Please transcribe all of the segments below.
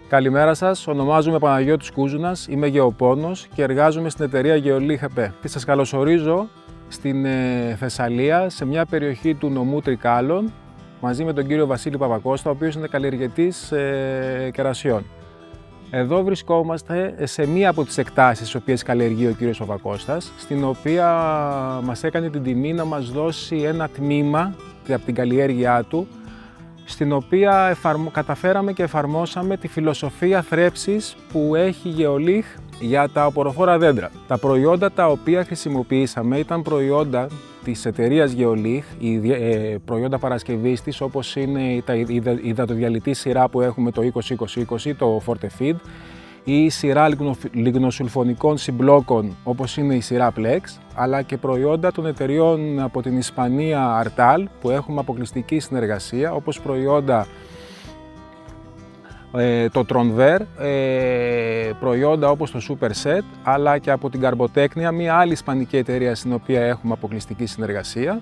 Καλημέρα σας, ονομάζομαι Παναγιώτης Κούζουνας, είμαι γεωπόνος και εργάζομαι στην εταιρεία Γεωλίχ ΕΠΕ. Και σας καλωσορίζω στην Θεσσαλία, σε μια περιοχή του νομού Τρικάλων, μαζί με τον κύριο Βασίλη Παπακώστα, ο οποίος είναι καλλιεργητής κερασιών. Εδώ βρισκόμαστε σε μία από τις εκτάσεις τις οποίες καλλιεργεί ο κύριος Παπακώστας, στην οποία μας έκανε την τιμή να μας δώσει ένα τμήμα από την καλλιέργειά του, στην οποία καταφέραμε και εφαρμόσαμε τη φιλοσοφία θρέψης που έχει η Γεωλίχ για τα οποροφόρα δέντρα. Τα προϊόντα τα οποία χρησιμοποιήσαμε ήταν προϊόντα της εταιρείας Γεωλίχ, προϊόντα παρασκευής της, όπως είναι η υδατοδιαλυτή σειρά που έχουμε το 20-20-20, το Fortefeed, ή η σειρά λιγνοσουλφωνικών συμπλόκων όπως είναι η σειρά Plex, αλλά και προϊόντα των εταιριών από την Ισπανία Artal που έχουμε αποκλειστική συνεργασία, όπως προϊόντα το Tronver, προϊόντα όπως το Superset, αλλά και από την Carbotecnia, μια άλλη ισπανική εταιρεία στην οποία έχουμε αποκλειστική συνεργασία,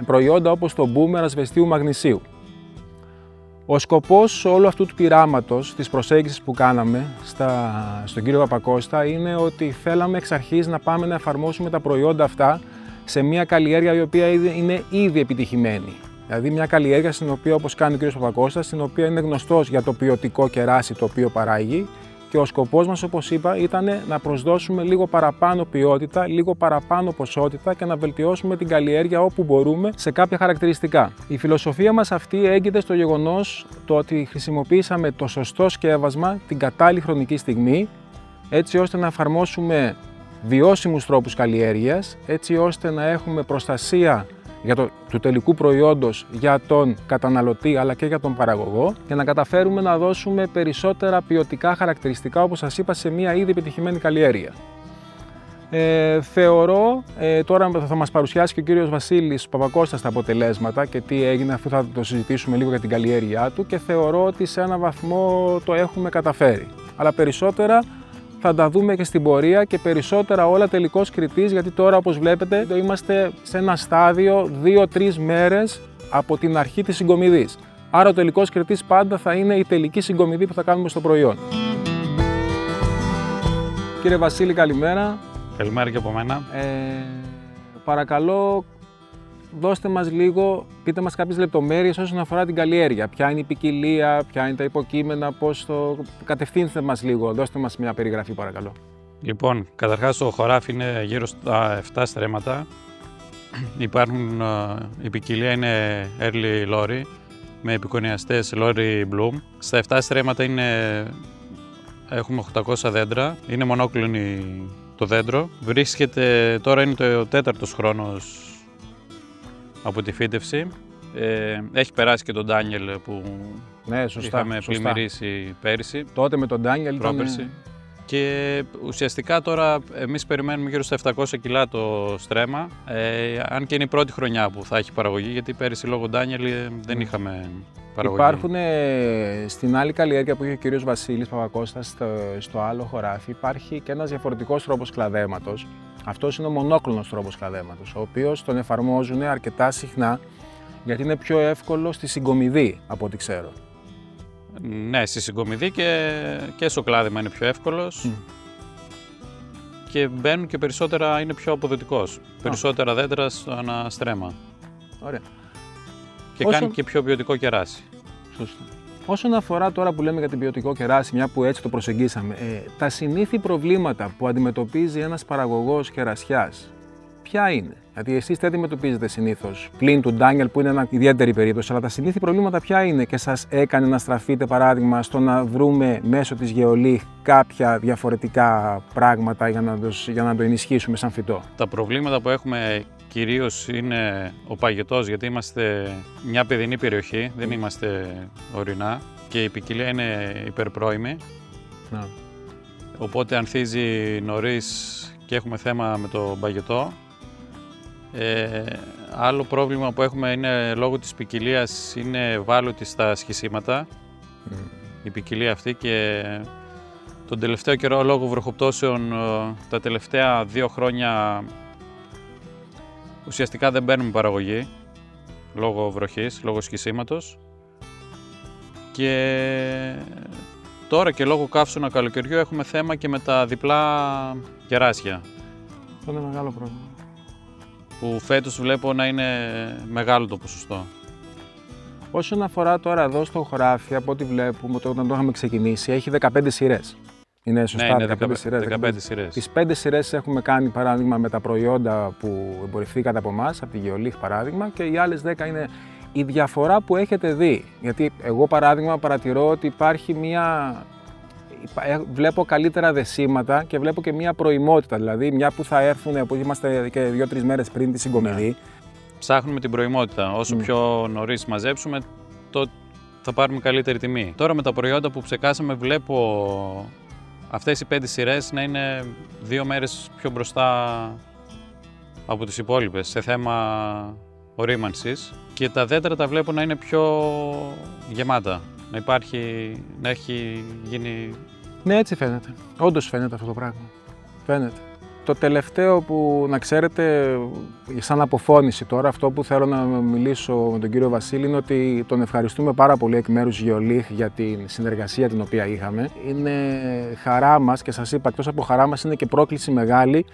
προϊόντα όπως το Boomer ασβεστίου μαγνησίου. Ο σκοπός όλου αυτού του πειράματος, της προσέγγισης που κάναμε στον κύριο Παπακώστα, είναι ότι θέλαμε εξ αρχής να πάμε να εφαρμόσουμε τα προϊόντα αυτά σε μια καλλιέργεια η οποία είναι ήδη επιτυχημένη. Δηλαδή μια καλλιέργεια στην οποία, όπως κάνει ο κύριος Παπακώστας, στην οποία είναι γνωστός για το ποιοτικό κεράσι το οποίο παράγει, και ο σκοπός μας, όπως είπα, ήταν να προσδώσουμε λίγο παραπάνω ποιότητα, λίγο παραπάνω ποσότητα και να βελτιώσουμε την καλλιέργεια όπου μπορούμε σε κάποια χαρακτηριστικά. Η φιλοσοφία μας αυτή έγκυται στο γεγονός το ότι χρησιμοποίησαμε το σωστό σκεύασμα την κατάλληλη χρονική στιγμή, έτσι ώστε να εφαρμόσουμε βιώσιμους τρόπους καλλιέργειας, έτσι ώστε να έχουμε προστασία του τελικού προϊόντος για τον καταναλωτή αλλά και για τον παραγωγό, και να καταφέρουμε να δώσουμε περισσότερα ποιοτικά χαρακτηριστικά, όπως σας είπα, σε μια ήδη επιτυχημένη καλλιέργεια. Θεωρώ, τώρα θα μας παρουσιάσει και ο κύριος Βασίλης Παπακώστας τα αποτελέσματα και τι έγινε, αφού θα το συζητήσουμε λίγο για την καλλιέργειά του, και θεωρώ ότι σε έναν βαθμό το έχουμε καταφέρει. Αλλά περισσότερα θα τα δούμε και στην πορεία, και περισσότερα όλα τελικός κριτής, γιατί τώρα, όπως βλέπετε, είμαστε σε ένα στάδιο 2-3 μέρες από την αρχή της συγκομιδής. Άρα ο τελικός κριτής πάντα θα είναι η τελική συγκομιδή που θα κάνουμε στο προϊόν. Κύριε Βασίλη, καλημέρα. Καλημέρα και από μένα. Παρακαλώ, δώστε μας λίγο, πείτε μας κάποιες λεπτομέρειες όσον αφορά την καλλιέργεια. Ποια είναι η ποικιλία, ποια είναι τα υποκείμενα, πώς το κατευθύνστε μας λίγο, δώστε μας μια περιγραφή παρακαλώ. Λοιπόν, καταρχάς το χωράφι είναι γύρω στα 7 στρέμματα. Η ποικιλία είναι Early Lorry με επικονιαστές Lorry Bloom. Στα 7 στρέμματα έχουμε 800 δέντρα, είναι μονόκλονη το δέντρο. Τώρα είναι το 4ος χρόνος από τη φύτευση. Έχει περάσει και τον Ντάνιελ που είχαμε πλημμυρίσει πέρυσι. Τότε με τον Ντάνιελ πρόπερση. Και ουσιαστικά τώρα εμείς περιμένουμε γύρω στα 700 κιλά το στρέμμα, αν και είναι η πρώτη χρονιά που θα έχει παραγωγή, γιατί πέρυσι λόγω Ντάνιελ δεν είχαμε παραγωγή. Υπάρχουν στην άλλη καλλιέργεια που είχε ο κύριος Βασίλης Παπακώστας στο άλλο χωράφι, υπάρχει και ένας διαφορετικός τρόπος κλαδέματος. Αυτός είναι ο μονόκλονος τρόπος κλαδέματος, ο οποίος τον εφαρμόζουν αρκετά συχνά, γιατί είναι πιο εύκολο στη συγκομιδή, από ό,τι ξέρω. Ναι, στη συγκομιδή και στο κλάδεμα είναι πιο εύκολος. Και μπαίνουν και περισσότερα, είναι πιο αποδοτικός. Περισσότερα δέντρα στο ένα στρέμμα. Ωραία. Και κάνει και πιο ποιοτικό κεράσι. Σωστά. Όσον αφορά τώρα που λέμε για την ποιοτικό κεράσι, μια που έτσι το προσεγγίσαμε, τα συνήθη προβλήματα που αντιμετωπίζει ένας παραγωγός κερασιάς, ποια είναι? Γιατί εσείς τι αντιμετωπίζετε συνήθως, πλην του Ντάνιελ που είναι μια ιδιαίτερη περίπτωση, αλλά τα συνήθη προβλήματα ποια είναι και σας έκανε να στραφείτε, παράδειγμα, στο να βρούμε μέσω της Γεωλίχ κάποια διαφορετικά πράγματα για να το ενισχύσουμε σαν φυτό? Τα προβλήματα που έχουμε κυρίως είναι ο παγετός, γιατί είμαστε μια παιδινή περιοχή, δεν είμαστε ορεινά, και η ποικιλία είναι υπερπρώιμη. Οπότε ανθίζει νωρίς και έχουμε θέμα με το παγετό. Άλλο πρόβλημα που έχουμε είναι λόγω της ποικιλίας, είναι ευάλωτη στα σχισίματα η ποικιλία αυτή, και τον τελευταίο καιρό λόγω βροχοπτώσεων τα τελευταία 2 χρόνια ουσιαστικά δεν παίρνουμε παραγωγή λόγω βροχής, λόγω σχισίματος, και Τώρα και λόγω καύσωνα καλοκαιριού έχουμε θέμα και με τα διπλά κεράσια. Αυτό είναι μεγάλο πρόβλημα. Που φέτος βλέπω να είναι μεγάλο το ποσοστό. Όσον αφορά τώρα εδώ στο χωράφι, από ό,τι βλέπουμε όταν το είχαμε ξεκινήσει, έχει 15 σειρές. Είναι σωστά, ναι, είναι 15 σειρές. 15 σειρές. Τις 5 σειρές έχουμε κάνει παράδειγμα με τα προϊόντα που εμπορευθήκατε από εμάς, από τη Γεωλίχ παράδειγμα, και οι άλλες 10 είναι η διαφορά που έχετε δει. Γιατί εγώ παράδειγμα παρατηρώ ότι υπάρχει βλέπω καλύτερα δεσίματα και βλέπω και μια προημότητα. Δηλαδή, μια που θα έρθουν, που είμαστε και 2-3 μέρες πριν τη συγκομιδή. Ναι. Ψάχνουμε την προημότητα. Όσο πιο νωρίς μαζέψουμε, θα πάρουμε καλύτερη τιμή. Τώρα με τα προϊόντα που ψεκάσαμε, βλέπω αυτές οι 5 σειρές να είναι 2 μέρες πιο μπροστά από τις υπόλοιπες σε θέμα ορίμανσης, και τα δέντρα τα βλέπω να είναι πιο γεμάτα, να έχει γίνει... Ναι, έτσι φαίνεται. Όντως φαίνεται αυτό το πράγμα. Φαίνεται. Το τελευταίο που να ξέρετε, σαν αποφώνηση τώρα, αυτό που θέλω να μιλήσω με τον κύριο Βασίλη είναι ότι τον ευχαριστούμε πάρα πολύ εκ μέρους Γεωλίχ για την συνεργασία την οποία είχαμε. Είναι χαρά μας και σας είπα, εκτός από χαρά μας είναι και πρόκληση μεγάλη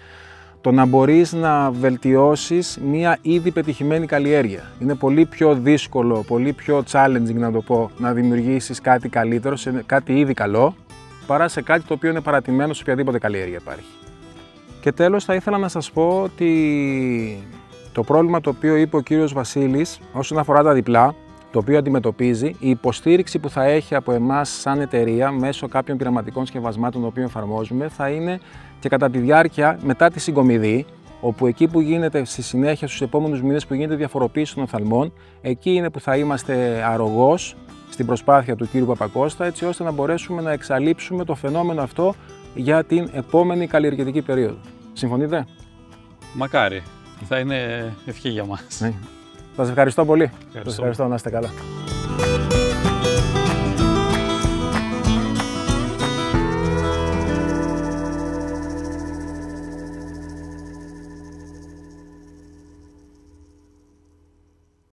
το να μπορείς να βελτιώσεις μια ήδη πετυχημένη καλλιέργεια. Είναι πολύ πιο δύσκολο, πολύ πιο challenging να το πω, να δημιουργήσεις κάτι καλύτερο, σε κάτι ήδη καλό, παρά σε κάτι το οποίο είναι παρατημένο σε οποιαδήποτε καλλιέργεια υπάρχει. Και τέλος θα ήθελα να σας πω ότι το πρόβλημα το οποίο είπε ο κύριος Βασίλης όσον αφορά τα διπλά, το οποίο αντιμετωπίζει, η υποστήριξη που θα έχει από εμάς σαν εταιρεία μέσω κάποιων πειραματικών σκευασμάτων το οποίο εφαρμόζουμε θα είναι και κατά τη διάρκεια μετά τη συγκομιδή, όπου εκεί που γίνεται στη συνέχεια στους επόμενους μήνες που γίνεται διαφοροποίηση των οφθαλμών, εκεί είναι που θα είμαστε αρρωγός στην προσπάθεια του κύριου Παπακώστα, έτσι ώστε να μπορέσουμε να εξαλείψουμε το φαινόμενο αυτό για την επόμενη καλλιεργητική περίοδο. Συμφωνείτε? Μακάρι. Θα είναι ευχή για μας. Ναι. Σας ευχαριστώ πολύ. Σας ευχαριστώ, να είστε καλά.